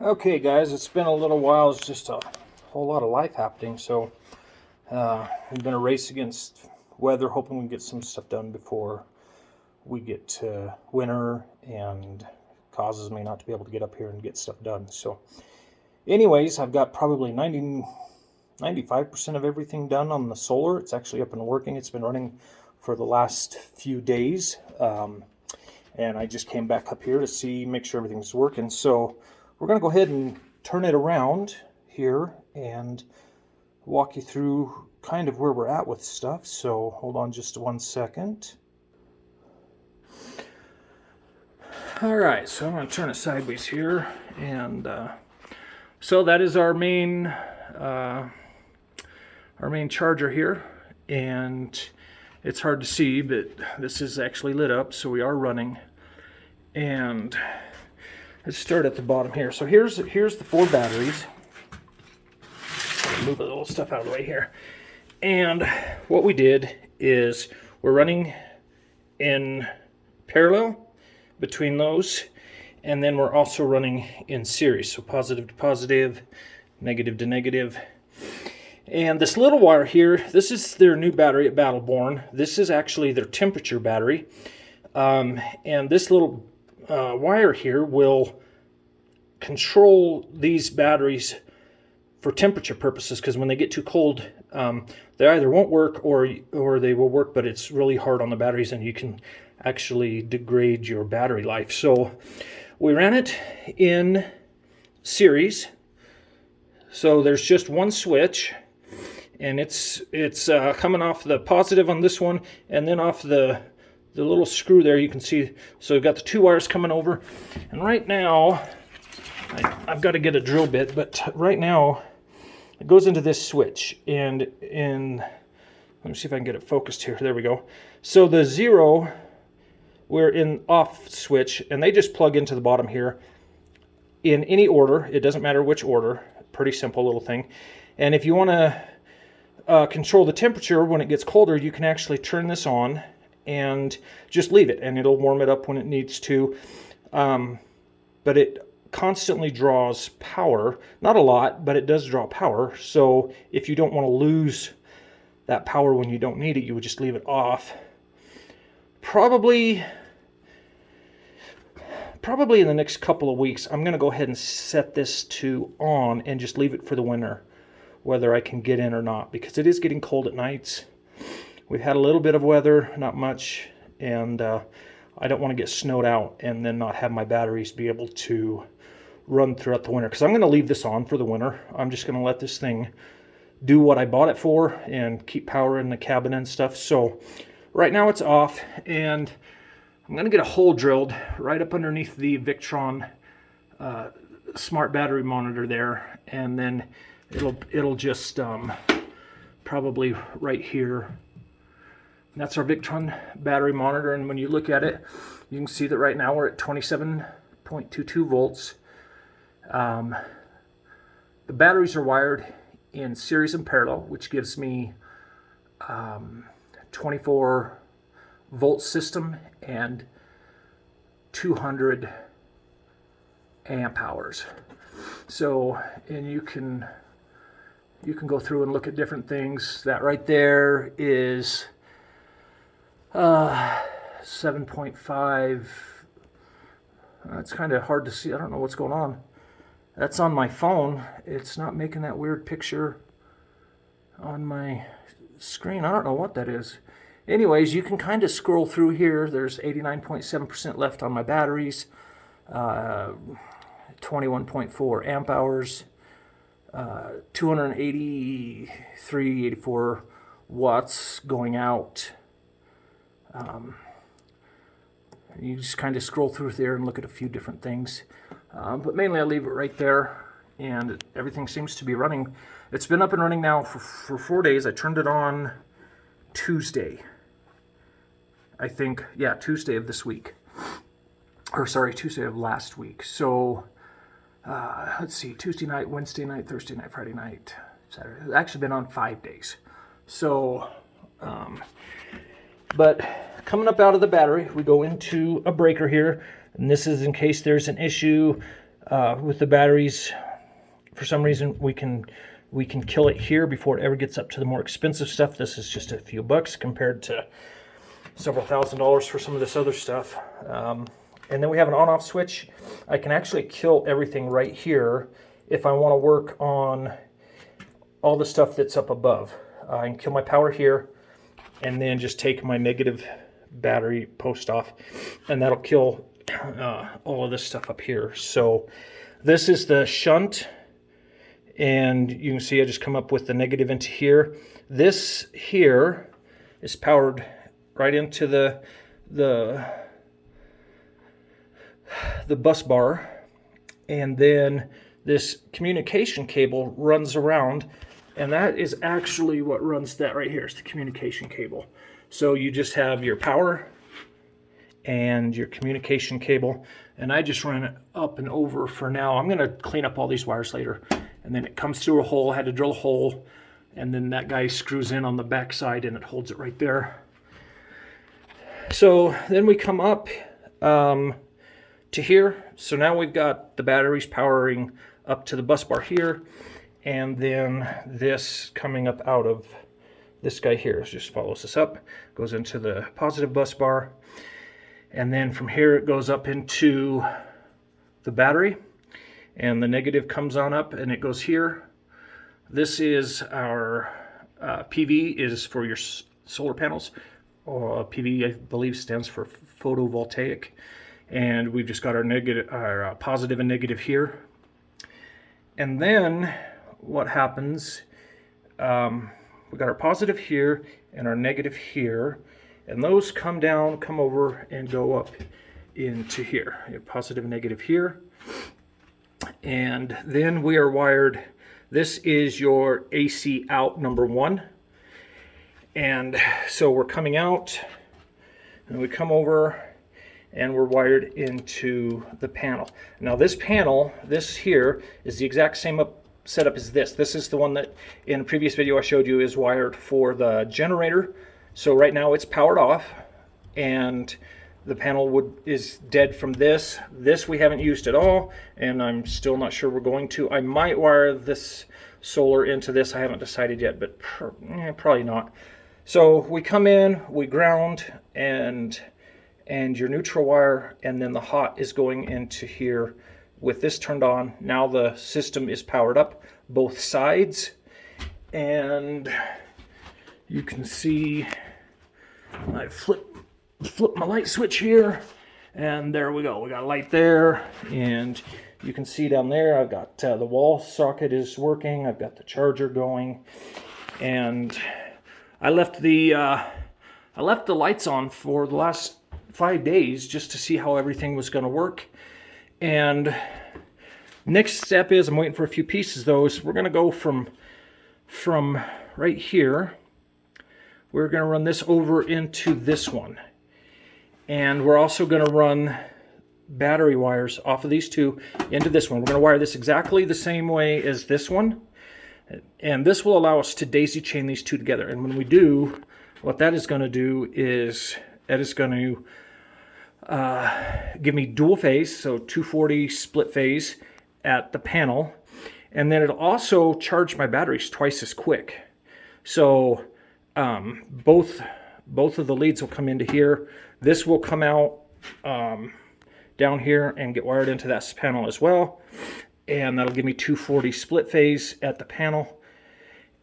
Okay, guys, it's been a little while. It's just a whole lot of life happening. So we've been a race against weather, hoping we get some stuff done before we get to winter, and causes me not to be able to get up here and get stuff done. So, anyways, I've got probably 95% of everything done on the solar. It's actually up and working. It's been running for the last few days, and I just came back up here to make sure everything's working. So we're going to go ahead and turn it around here and walk you through kind of where we're at with stuff. So hold on just 1 second. All right, so I'm going to turn it sideways here, and so that is our main charger here, and it's hard to see, but this is actually lit up, so we are running. And let's start at the bottom here. So here's the 4 batteries. Move a little stuff out of the way here. And what we did is we're running in parallel between those, and then we're also running in series. So positive to positive, negative to negative. And this little wire here, this is their new battery at Battle Born. This is actually their temperature battery. And this little wire here will control these batteries for temperature purposes, because when they get too cold, they either won't work or they will work, but it's really hard on the batteries and you can actually degrade your battery life. So we ran it in series. So there's just one switch, and it's coming off the positive on this one, and then off the little screw there you can see. So we've got the 2 wires coming over, and right now I've got to get a drill bit, but right now it goes into this switch, and let me see if I can get it focused here. There we go. So the 0, we're in off switch, and they just plug into the bottom here in any order. It doesn't matter which order. Pretty simple little thing. And if you want to control the temperature when it gets colder, you can actually turn this on and just leave it, and it'll warm it up when it needs to. But it constantly draws power. Not a lot, but it does draw power. So if you don't want to lose that power when you don't need it, you would just leave it off. Probably in the next couple of weeks, I'm going to go ahead and set this to on and just leave it for the winter, whether I can get in or not, because it is getting cold at nights. We've had a little bit of weather, not much, and I don't want to get snowed out and then not have my batteries be able to run throughout the winter, because I'm going to leave this on for the winter. I'm just going to let this thing do what I bought it for and keep power in the cabin and stuff. So right now it's off, and I'm going to get a hole drilled right up underneath the Victron smart battery monitor there, and then it'll just probably right here. That's our Victron battery monitor, and when you look at it, you can see that right now we're at 27.22 volts. The batteries are wired in series and parallel, which gives me 24 volt system and 200 amp hours. So, and you can go through and look at different things. That right there is 7.5. It's kind of hard to see. I don't know what's going on. That's on my phone. It's not making that weird picture on my screen. I don't know what that is. Anyways, you can kind of scroll through here. There's 89.7% left on my batteries, 21.4 amp hours, 283, 84 watts going out. You just kind of scroll through there and look at a few different things. But mainly I leave it right there, and everything seems to be running. It's been up and running now for 4 days. I turned it on Tuesday. I think, yeah, Tuesday of this week. Or sorry, Tuesday of last week. So, let's see, Tuesday night, Wednesday night, Thursday night, Friday night, Saturday. It's actually been on 5 days. So, but coming up out of the battery, we go into a breaker here, and this is in case there's an issue with the batteries. For some reason, we can kill it here before it ever gets up to the more expensive stuff. This is just a few bucks compared to several $1,000s for some of this other stuff. And then we have an on-off switch. I can actually kill everything right here if I want to work on all the stuff that's up above. I can kill my power here and then just take my negative battery post off, and that'll kill all of this stuff up here. So this is the shunt, and you can see I just come up with the negative into here. This here is powered right into the bus bar, and then this communication cable runs around, and that is actually what runs that right here. Is the communication cable. So you just have your power and your communication cable, and I just run it up and over for now. I'm going to clean up all these wires later. And then it comes through a hole. I had to drill a hole, and then that guy screws in on the back side and it holds it right there. So then we come up to here. So now we've got the batteries powering up to the bus bar here, and then this coming up out of this guy here. Just follows this up, goes into the positive bus bar, and then from here it goes up into the battery, and the negative comes on up and it goes here. This is our PV is for your solar panels, or PV I believe stands for photovoltaic, and we've just got our positive and negative here. And then what happens, we got our positive here and our negative here, and those come down, come over, and go up into here. You have positive and negative here. And then we are wired, this is your AC out number 1. And so we're coming out, and we come over, and we're wired into the panel. Now this panel, this here, is the exact same setup as this. This is the one that in a previous video I showed you is wired for the generator. So right now it's powered off, and the panel is dead from this. This we haven't used at all, and I'm still not sure we're going to. I might wire this solar into this. I haven't decided yet, but probably not. So we come in, we ground, and your neutral wire, and then the hot is going into here with this turned on. Now the system is powered up, both sides, and you can see I flip my light switch here, and there we go. We got a light there, and you can see down there I've got the wall socket is working. I've got the charger going, and I left the lights on for the last 5 days just to see how everything was going to work. And next step is I'm waiting for a few pieces. Those we're going to go from right here. We're going to run this over into this one, and we're also going to run battery wires off of these two into this one. We're going to wire this exactly the same way as this one, and this will allow us to daisy chain these two together. And when we do, what that is going to do is that is going to give me dual phase, so 240 split phase at the panel, and then it'll also charge my batteries twice as quick. So both of the leads will come into here. This will come out down here and get wired into that panel as well, and that'll give me 240 split phase at the panel.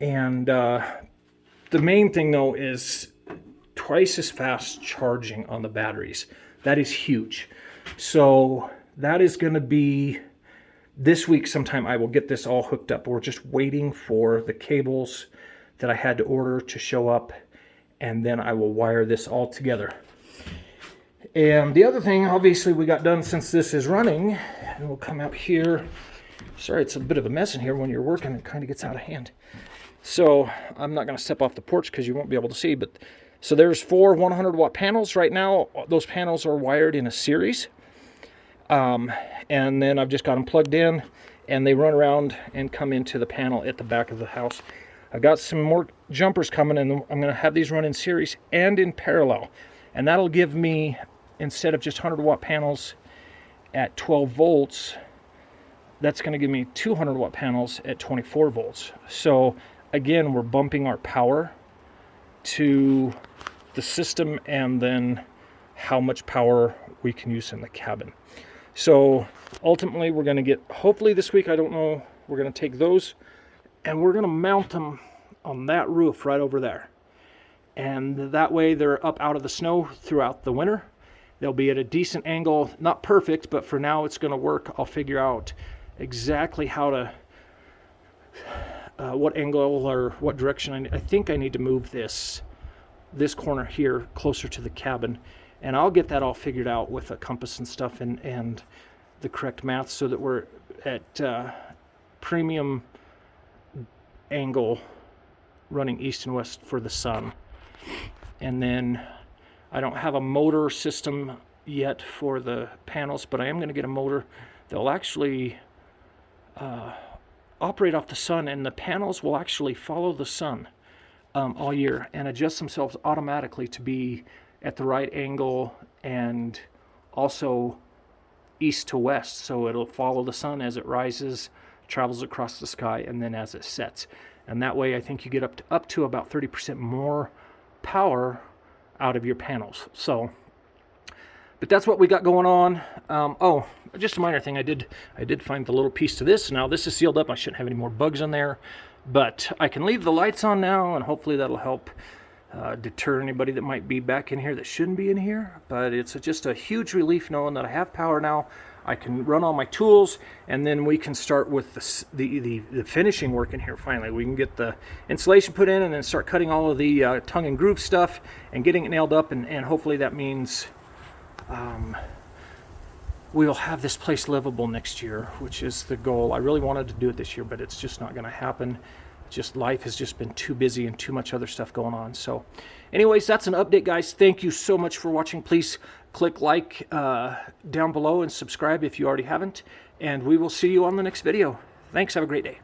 And the main thing though is twice as fast charging on the batteries. That is huge. So that is going to be this week sometime. I will get this all hooked up. We're just waiting for the cables that I had to order to show up, and then I will wire this all together. And the other thing, obviously, we got done since this is running, and we'll come up here. Sorry, it's a bit of a mess in here when you're working. It kind of gets out of hand. So I'm not going to step off the porch because you won't be able to see, but so there's 4 100-watt panels right now. Those panels are wired in a series, and then I've just got them plugged in, and they run around and come into the panel at the back of the house. I've got some more jumpers coming, and I'm going to have these run in series and in parallel, and that'll give me, instead of just 100-watt panels at 12 volts, that's going to give me 200 watt panels at 24 volts. So again, we're bumping our power to the system and then how much power we can use in the cabin. So ultimately we're going to get, hopefully this week, I don't know, we're going to take those and we're going to mount them on that roof right over there. And that way they're up out of the snow throughout the winter. They'll be at a decent angle, not perfect, but for now it's going to work. I'll figure out exactly how to, what angle or what direction. I think I need to move this corner here closer to the cabin, and I'll get that all figured out with a compass and stuff and the correct math so that we're at premium angle running east and west for the sun. And then I don't have a motor system yet for the panels, but I am going to get a motor that'll actually operate off the sun, and the panels will actually follow the sun all year and adjust themselves automatically to be at the right angle and also east to west. So it'll follow the sun as it rises, travels across the sky, and then as it sets. And that way I think you get up to about 30% more power out of your panels. So, but that's what we got going on. Oh, just a minor thing. I did find the little piece to this. Now this is sealed up. I shouldn't have any more bugs in there, but I can leave the lights on now, and hopefully that'll help deter anybody that might be back in here that shouldn't be in here. But it's just a huge relief knowing that I have power now. I can run all my tools, and then we can start with the finishing work in here. Finally, we can get the insulation put in and then start cutting all of the tongue and groove stuff and getting it nailed up, and hopefully that means we'll have this place livable next year, which is the goal. I really wanted to do it this year, but it's just not going to happen. Just life has just been too busy and too much other stuff going on. So anyways, that's an update, guys. Thank you so much for watching. Please click like down below and subscribe if you already haven't, and we will see you on the next video. Thanks. Have a great day.